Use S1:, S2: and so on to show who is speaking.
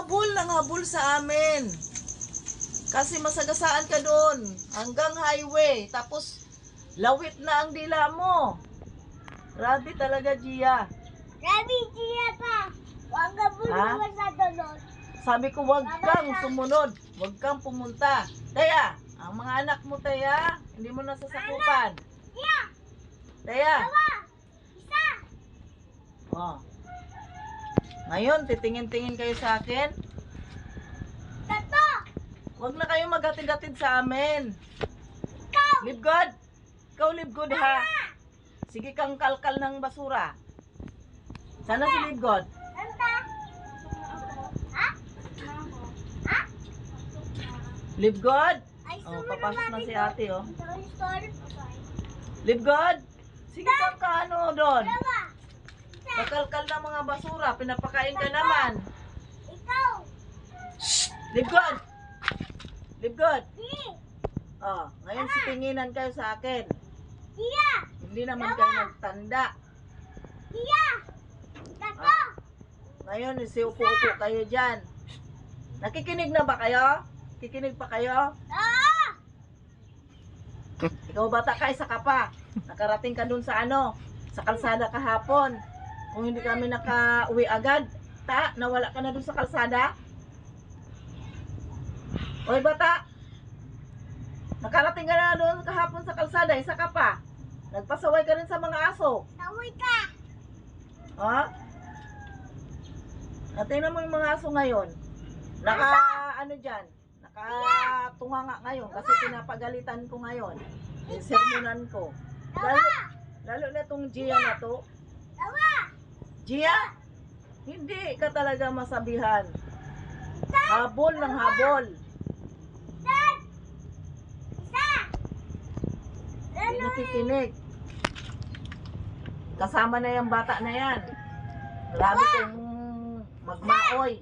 S1: habol sa amin. Kasi masagasaan ka doon. Hanggang highway. Tapos, lawit na ang dila mo. Grabe talaga, Gia.
S2: Grabe, Gia pa. Huwag ka buluan sa doon.
S1: Sabi ko, wag kang sumunod. Wag kang pumunta. Taya, ang mga anak mo, Taya, hindi mo nasasakupan.
S2: Gia!
S1: Taya.
S2: Dalawa! Isa!
S1: Oh. Ngayon, titingin-tingin kayo sa akin.
S2: Tatlo!
S1: Huwag na kayo maghatid-hatid sa amin.
S2: Ikaw!
S1: Live good. Ikaw live good, ha?
S2: Mama!
S1: Sige kang kalkal ng basura. Sana si live good.
S2: Tanta! Ha? Ha?
S1: Live good.
S2: Ay,
S1: Oh,
S2: sumunod
S1: papasok na
S2: natin
S1: si
S2: doon.
S1: ate, oh.
S2: Toy Story.
S1: Live good. Sige kang kaano doon.
S2: Dalawa!
S1: Kakalkal ng mga basura. Pinapakain ka naman.
S2: Ikaw!
S1: Live good. Live good.
S2: Di!
S1: Oh, ngayon sitinginan kayo sa akin.
S2: Gia!
S1: Hindi naman kayo nagtanda.
S2: Gia! Tatlo!
S1: Ngayon, isiupo-upo kayo dyan. Nakikinig na ba kayo? Kikinig pa kayo?
S2: Oo!
S1: Ikaw bata ka, isa ka pa. Nakarating ka dun sa ano, sa kalsada kahapon. Kung hindi kami naka-uwi agad, nawala ka na dun sa kalsada. Oy bata, nakarating ka na dun kahapon sa kalsada, isa ka pa. Nagpasaway ka rin sa mga aso.
S2: Tawid ka!
S1: Ha? Tingnan mo yung mga aso ngayon. Ano dyan? Nakatunga nga ngayon kasi pinapagalitan ko ngayon. Sermonan ko. Lalo na tong Gia na to.
S2: Dalawa!
S1: Gia, hindi ka talaga masabihan. Habol ng habol.
S2: Dad! Isa!
S1: Hindi nakikinig. Kasama na yung bata na yan. Grabe kong magmaoy.